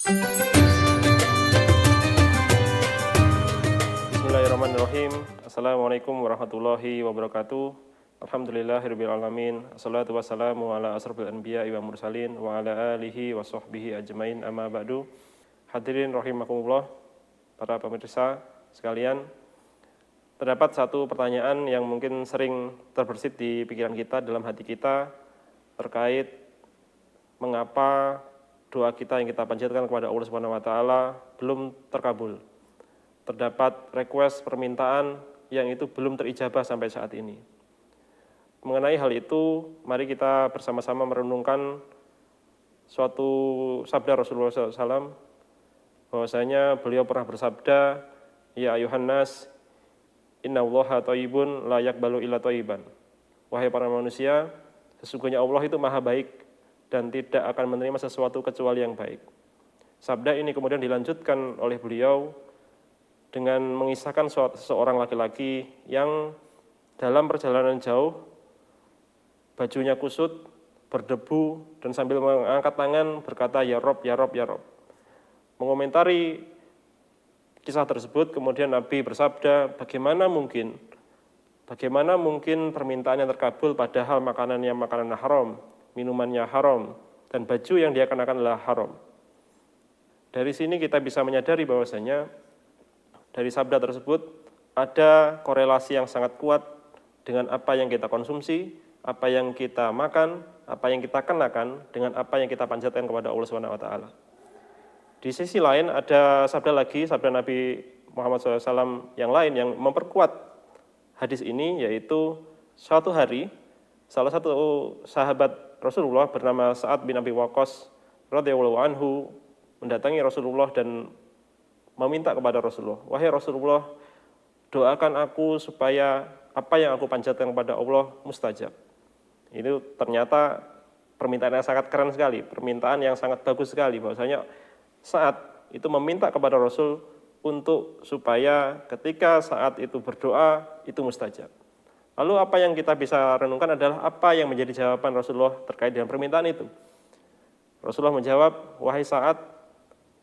Bismillahirrahmanirrahim. Assalamualaikum warahmatullahi wabarakatuh. Alhamdulillahirabbil alamin. Assalatu wassalamu ala asrofil anbiya'i wa mursalin wa ala alihi wa sahbihi ajmain, amma ba'du. Hadirin rahimakumullah, para pemirsa sekalian, terdapat satu pertanyaan yang mungkin sering terbersit di pikiran kita, dalam hati kita, terkait mengapa doa kita yang kita panjatkan kepada Allah Subhanahu wa taala belum terkabul. Terdapat request permintaan yang itu belum terijabah sampai saat ini. Mengenai hal itu, mari kita bersama-sama merenungkan suatu sabda Rasulullah SAW, bahwasanya beliau pernah bersabda, ya ayuhan nas, innallaha thayyibun la yaqbalu illa thayyiban. Wahai para manusia, sesungguhnya Allah itu maha baik dan tidak akan menerima sesuatu kecuali yang baik. Sabda ini kemudian dilanjutkan oleh beliau dengan mengisahkan seorang laki-laki yang dalam perjalanan jauh, bajunya kusut, berdebu, dan sambil mengangkat tangan berkata, ya Rob, ya Rob, ya Rob. Mengomentari kisah tersebut, kemudian Nabi bersabda, bagaimana mungkin permintaannya terkabul padahal makanannya makanan haram, minumannya haram, dan baju yang dia kenakan adalah haram. Dari sini kita bisa menyadari bahwasanya dari sabda tersebut ada korelasi yang sangat kuat dengan apa yang kita konsumsi, apa yang kita makan, apa yang kita kenakan, dengan apa yang kita panjatkan kepada Allah Subhanahu wa taala. Di sisi lain ada sabda Nabi Muhammad SAW yang lain yang memperkuat hadis ini, yaitu suatu hari salah satu sahabat Rasulullah bernama Sa'ad bin Abi Waqqas radhiyallahu anhu mendatangi Rasulullah dan meminta kepada Rasulullah, wahai Rasulullah, doakan aku supaya apa yang aku panjatkan kepada Allah mustajab. Itu ternyata permintaan yang sangat keren sekali, permintaan yang sangat bagus sekali, bahwasanya saat itu meminta kepada Rasul untuk supaya ketika saat itu berdoa itu mustajab. Lalu apa yang kita bisa renungkan adalah apa yang menjadi jawaban Rasulullah terkait dengan permintaan itu. Rasulullah menjawab, wahai saat,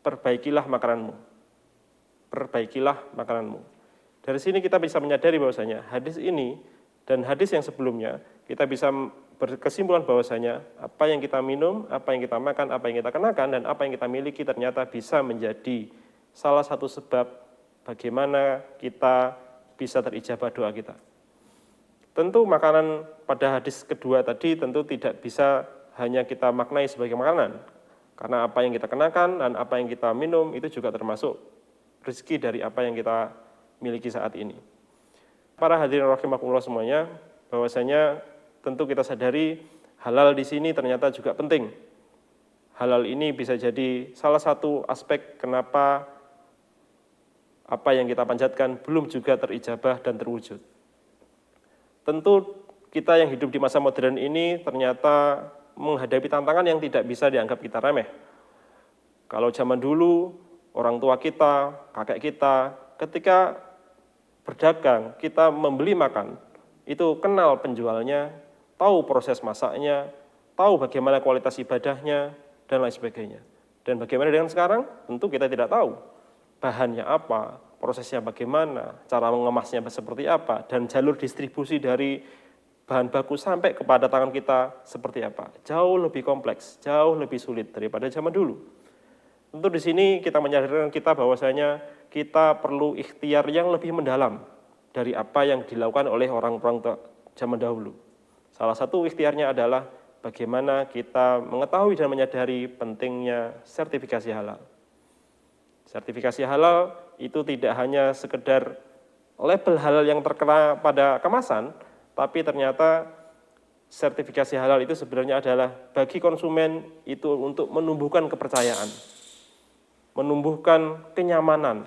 perbaikilah makananmu. Dari sini kita bisa menyadari bahwasanya hadis ini dan hadis yang sebelumnya, kita bisa berkesimpulan bahwasanya apa yang kita minum, apa yang kita makan, apa yang kita kenakan, dan apa yang kita miliki ternyata bisa menjadi salah satu sebab bagaimana kita bisa terijabah doa kita. Tentu makanan pada hadis kedua tadi tentu tidak bisa hanya kita maknai sebagai makanan, karena apa yang kita kenakan dan apa yang kita minum itu juga termasuk rezeki dari apa yang kita miliki saat ini. Para hadirin rahimakumullah semuanya, bahwasanya tentu kita sadari halal di sini ternyata juga penting. Halal ini bisa jadi salah satu aspek kenapa apa yang kita panjatkan belum juga terijabah dan terwujud. Tentu kita yang hidup di masa modern ini ternyata menghadapi tantangan yang tidak bisa dianggap kita remeh. Kalau zaman dulu, orang tua kita, kakek kita, ketika berdagang, kita membeli makan, itu kenal penjualnya, tahu proses masaknya, tahu bagaimana kualitas ibadahnya, dan lain sebagainya. Dan bagaimana dengan sekarang? Tentu kita tidak tahu. Bahannya apa, prosesnya bagaimana, cara mengemasnya seperti apa, dan jalur distribusi dari bahan baku sampai kepada tangan kita seperti apa. Jauh lebih kompleks, jauh lebih sulit daripada zaman dulu. Tentu di sini kita menyadarkan kita bahwasanya kita perlu ikhtiar yang lebih mendalam dari apa yang dilakukan oleh orang-orang zaman dahulu. Salah satu ikhtiarnya adalah bagaimana kita mengetahui dan menyadari pentingnya sertifikasi halal. Sertifikasi halal itu tidak hanya sekedar label halal yang terkena pada kemasan, tapi ternyata sertifikasi halal itu sebenarnya adalah bagi konsumen itu untuk menumbuhkan kepercayaan, menumbuhkan kenyamanan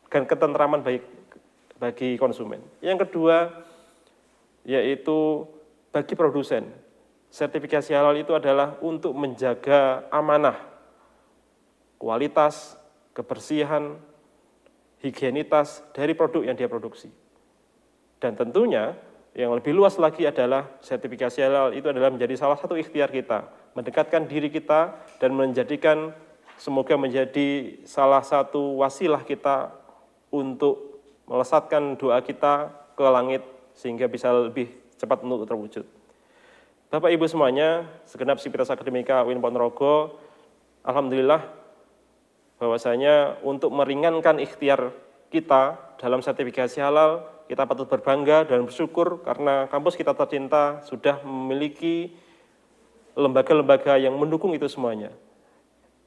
dan ketentraman bagi konsumen. Yang kedua, yaitu bagi produsen. Sertifikasi halal itu adalah untuk menjaga amanah, kualitas, kebersihan, higienitas dari produk yang dia produksi. Dan tentunya yang lebih luas lagi adalah sertifikasi halal itu adalah menjadi salah satu ikhtiar kita, mendekatkan diri kita dan menjadikan semoga menjadi salah satu wasilah kita untuk melesatkan doa kita ke langit sehingga bisa lebih cepat untuk terwujud. Bapak Ibu semuanya, segenap Sivitas Akademika UIN Ponorogo, alhamdulillah bahwasanya untuk meringankan ikhtiar kita dalam sertifikasi halal, kita patut berbangga dan bersyukur karena kampus kita tercinta sudah memiliki lembaga-lembaga yang mendukung itu semuanya.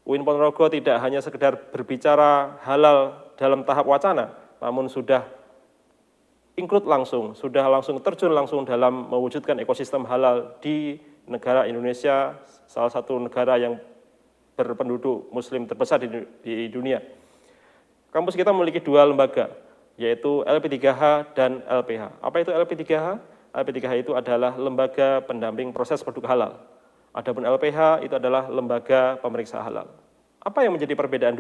UIN Ponorogo tidak hanya sekedar berbicara halal dalam tahap wacana, namun sudah include langsung, sudah langsung terjun langsung dalam mewujudkan ekosistem halal di negara Indonesia, salah satu negara yang berpenduduk muslim terbesar di dunia. Kampus kita memiliki dua lembaga, yaitu LP3H dan LPH. Apa itu LP3H? LP3H itu adalah lembaga pendamping proses produk halal. Adapun LPH itu adalah lembaga pemeriksa halal. Apa yang menjadi perbedaan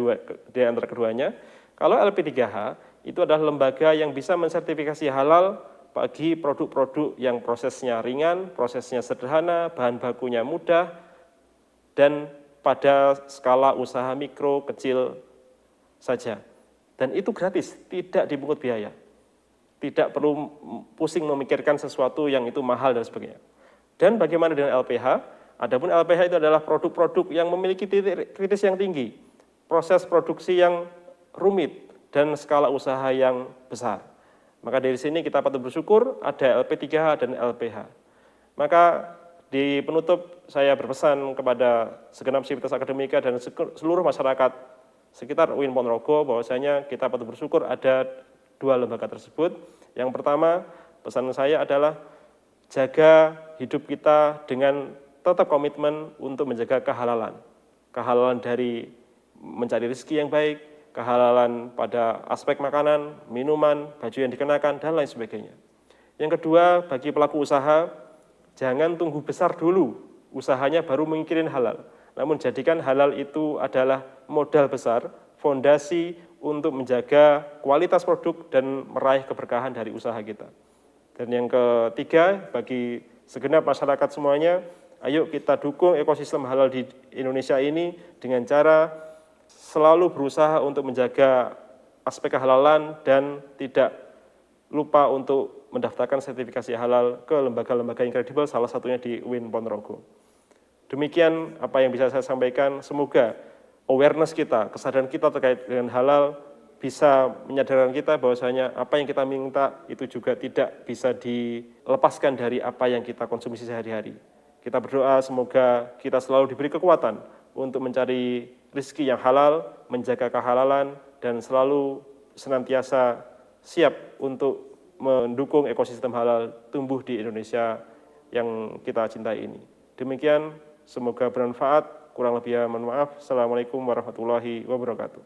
di antara keduanya? Kalau LP3H itu adalah lembaga yang bisa mensertifikasi halal bagi produk-produk yang prosesnya ringan, prosesnya sederhana, bahan bakunya mudah, dan pada skala usaha mikro, kecil saja. Dan itu gratis, tidak dipungut biaya. Tidak perlu pusing memikirkan sesuatu yang itu mahal dan sebagainya. Dan bagaimana dengan LPH? Adapun LPH itu adalah produk-produk yang memiliki titik kritis yang tinggi, proses produksi yang rumit, dan skala usaha yang besar. Maka dari sini kita patut bersyukur ada LP3H dan LPH. Maka di penutup saya berpesan kepada segenap Sivitas Akademika dan seluruh masyarakat sekitar UIN Ponorogo bahwasanya kita patut bersyukur ada dua lembaga tersebut. Yang pertama, pesan saya adalah jaga hidup kita dengan tetap komitmen untuk menjaga kehalalan. Kehalalan dari mencari rezeki yang baik, kehalalan pada aspek makanan, minuman, baju yang dikenakan, dan lain sebagainya. Yang kedua, bagi pelaku usaha, jangan tunggu besar dulu usahanya baru mikirin halal. Namun jadikan halal itu adalah modal besar, fondasi untuk menjaga kualitas produk dan meraih keberkahan dari usaha kita. Dan yang ketiga, bagi segenap masyarakat semuanya, ayo kita dukung ekosistem halal di Indonesia ini dengan cara selalu berusaha untuk menjaga aspek kehalalan dan tidak lupa untuk mendaftarkan sertifikasi halal ke lembaga-lembaga yang kredibel, salah satunya di UIN Ponorogo. Demikian apa yang bisa saya sampaikan, semoga awareness kita, kesadaran kita terkait dengan halal bisa menyadarkan kita bahwasanya apa yang kita minta itu juga tidak bisa dilepaskan dari apa yang kita konsumsi sehari-hari. Kita berdoa semoga kita selalu diberi kekuatan untuk mencari rezeki yang halal, menjaga kehalalan, dan selalu senantiasa siap untuk mendukung ekosistem halal tumbuh di Indonesia yang kita cintai ini. Demikian, semoga bermanfaat. Kurang lebihnya mohon maaf. Assalamualaikum warahmatullahi wabarakatuh.